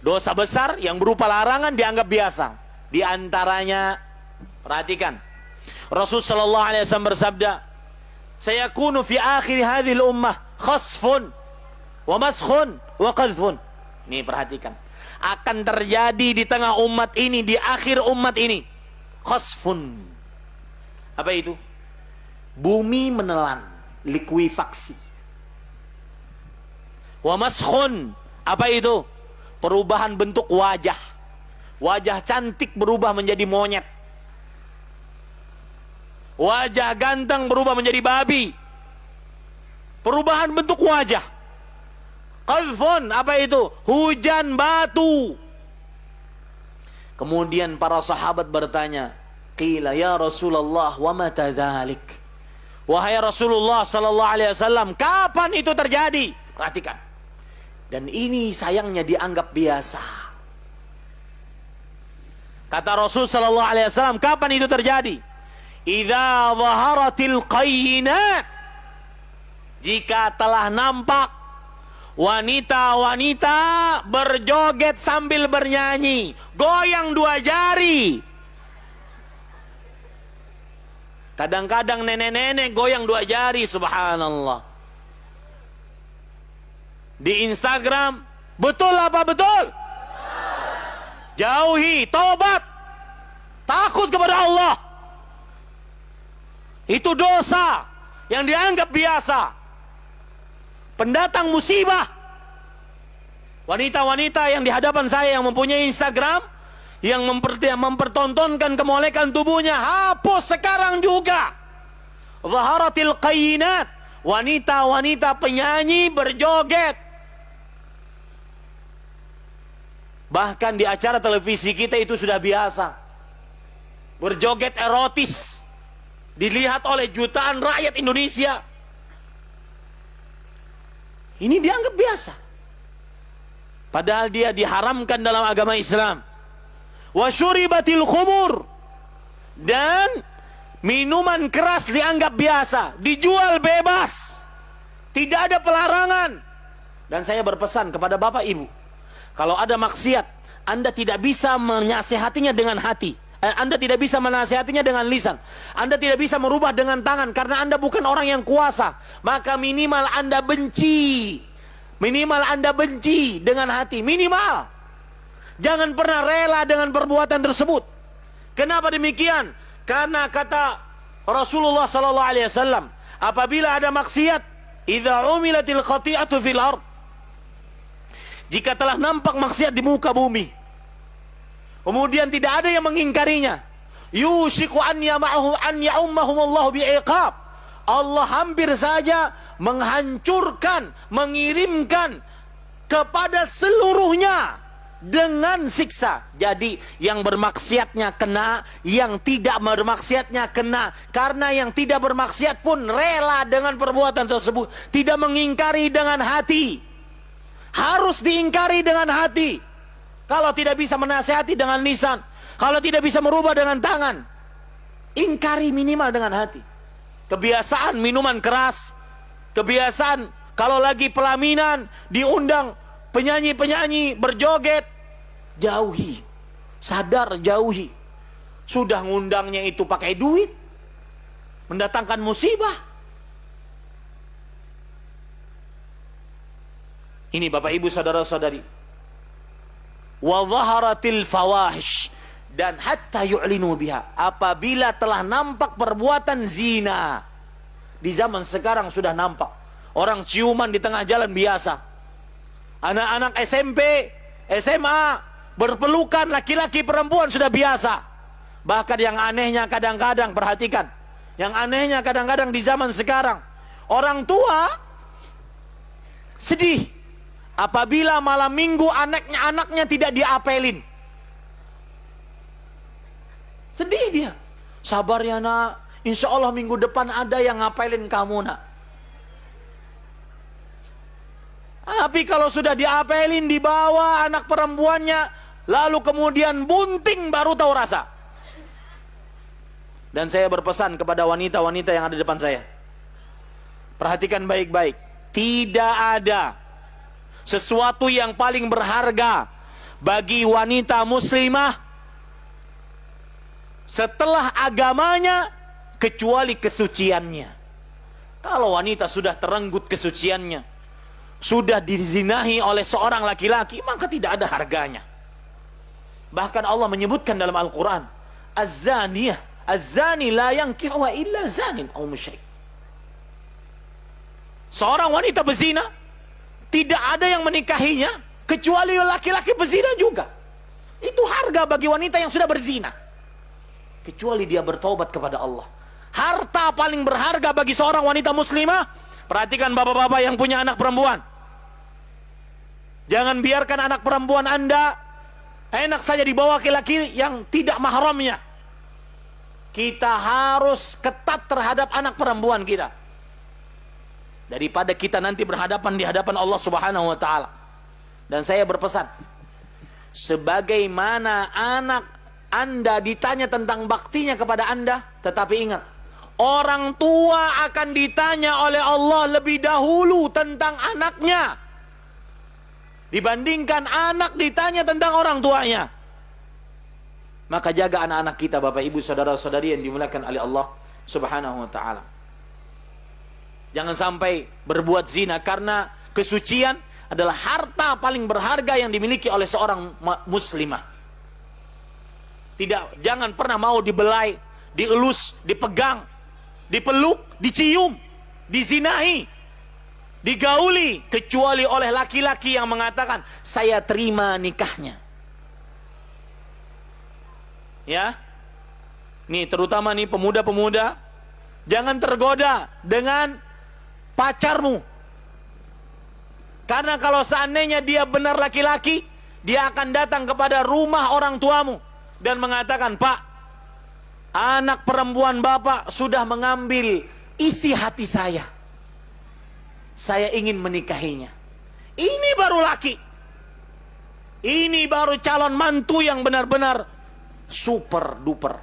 Dosa besar yang berupa larangan dianggap biasa. Di antaranya, perhatikan, Rasul sallallahu alaihi wasallam bersabda, "Sayakunu fi akhir hadhil ummah khasfun wa maskhun wa qadhfun." Nih perhatikan, akan terjadi di tengah umat ini, di akhir umat ini, khasfun. Apa itu? Bumi menelan, likuifaksi. Wa maskhun, apa itu? Perubahan bentuk wajah. Wajah cantik berubah menjadi monyet. Wajah ganteng berubah menjadi babi. Perubahan bentuk wajah. Qadhfun, apa itu? Hujan batu. Kemudian para sahabat bertanya, qila ya Rasulullah wa mata dzalik? Wahai Rasulullah sallallahu alaihi wasallam, kapan itu terjadi? Perhatikan. Dan ini sayangnya dianggap biasa. Kata Rasul sallallahu alaihi wasallam, kapan itu terjadi? Idza dhaharatil qayyinat, jika telah nampak wanita-wanita berjoget sambil bernyanyi, goyang dua jari. Kadang-kadang nenek-nenek goyang dua jari, subhanallah. Di Instagram, betul apa betul? Jauhi, tobat, takut kepada Allah. Itu dosa yang dianggap biasa, pendatang musibah. Wanita-wanita yang di hadapan saya yang mempunyai Instagram, yang mempertontonkan kemolekan tubuhnya, hapus sekarang juga. Zaharatil qayyinat, wanita-wanita penyanyi berjoget. Bahkan di acara televisi kita itu sudah biasa. Berjoget erotis dilihat oleh jutaan rakyat Indonesia. Ini dianggap biasa, padahal dia diharamkan dalam agama Islam. Wa syuribatil khumur, dan minuman keras dianggap biasa, dijual bebas, tidak ada pelarangan. Dan saya berpesan kepada Bapak Ibu, kalau ada maksiat, Anda tidak bisa menasihatinya dengan hati, Anda tidak bisa menasihatinya dengan lisan, Anda tidak bisa merubah dengan tangan, karena Anda bukan orang yang kuasa. Maka minimal Anda benci, minimal Anda benci dengan hati, minimal. Jangan pernah rela dengan perbuatan tersebut. Kenapa demikian? Karena kata Rasulullah sallallahu alaihi wasallam, apabila ada maksiat, idza umilatil khati'atu fil ard, jika telah nampak maksiat di muka bumi, kemudian tidak ada yang mengingkarinya, yushiku an ya'ummahumullahu bi'iqab, Allah hampir saja menghancurkan, mengirimkan kepada seluruhnya dengan siksa. Jadi yang bermaksiatnya kena, yang tidak bermaksiatnya kena. Karena yang tidak bermaksiat pun rela dengan perbuatan tersebut, tidak mengingkari dengan hati. Harus diingkari dengan hati. Kalau tidak bisa menasihati dengan lisan, kalau tidak bisa merubah dengan tangan, ingkari minimal dengan hati. Kebiasaan minuman keras, kebiasaan kalau lagi pelaminan diundang penyanyi-penyanyi berjoget, jauhi. Sadar, jauhi. Sudah ngundangnya itu pakai duit, mendatangkan musibah. Ini Bapak Ibu saudara-saudari. Wa dhaharatil fawahish, dan hatta yu'linu biha, apabila telah nampak perbuatan zina. Di zaman sekarang sudah nampak orang ciuman di tengah jalan biasa. Anak-anak SMP, SMA berpelukan laki-laki perempuan sudah biasa. Bahkan yang anehnya kadang-kadang, perhatikan, yang anehnya kadang-kadang di zaman sekarang, orang tua sedih apabila malam minggu anaknya tidak diapelin. Sedih dia. Sabar ya nak, insya Allah minggu depan ada yang ngapelin kamu nak. Tapi kalau sudah diapelin, dibawa anak perempuannya, lalu kemudian bunting, baru tahu rasa. Dan saya berpesan kepada wanita-wanita yang ada di depan saya, perhatikan baik-baik. Tidak ada sesuatu yang paling berharga, bagi wanita muslimah setelah agamanya kecuali kesuciannya. Kalau wanita sudah terenggut kesuciannya, sudah dizinahi oleh seorang laki-laki, maka tidak ada harganya. Bahkan Allah menyebutkan dalam Al-Quran, Az-zaniyah, az-zani la yankihu illa zanin aw musyrik. Seorang wanita berzina, tidak ada yang menikahinya kecuali laki-laki berzina juga. Itu harga bagi wanita yang sudah berzina, kecuali dia bertaubat kepada Allah. Harta paling berharga bagi seorang wanita muslimah. Perhatikan bapak-bapak yang punya anak perempuan, jangan biarkan anak perempuan Anda enak saja dibawa ke laki yang tidak mahramnya. Kita harus ketat terhadap anak perempuan kita, daripada kita nanti berhadapan di hadapan Allah Subhanahu wa taala. Dan saya berpesan, sebagaimana anak Anda ditanya tentang baktinya kepada Anda, tetapi ingat, orang tua akan ditanya oleh Allah lebih dahulu tentang anaknya dibandingkan anak ditanya tentang orang tuanya. Maka jaga anak-anak kita, Bapak Ibu saudara-saudari yang dimuliakan oleh Allah Subhanahu wa taala. Jangan sampai berbuat zina, karena kesucian adalah harta paling berharga yang dimiliki oleh seorang muslimah. Jangan pernah mau dibelai, dielus, dipegang, dipeluk, dicium, dizinahi, digauli, kecuali oleh laki-laki yang mengatakan, saya terima nikahnya. Ya, nih terutama nih pemuda-pemuda, jangan tergoda dengan pacarmu. Karena kalau seandainya dia benar laki-laki, dia akan datang kepada rumah orang tuamu dan mengatakan, Pak, anak perempuan Bapak sudah mengambil isi hati saya. Saya ingin menikahinya. Ini baru laki. Ini baru calon mantu yang benar-benar super duper.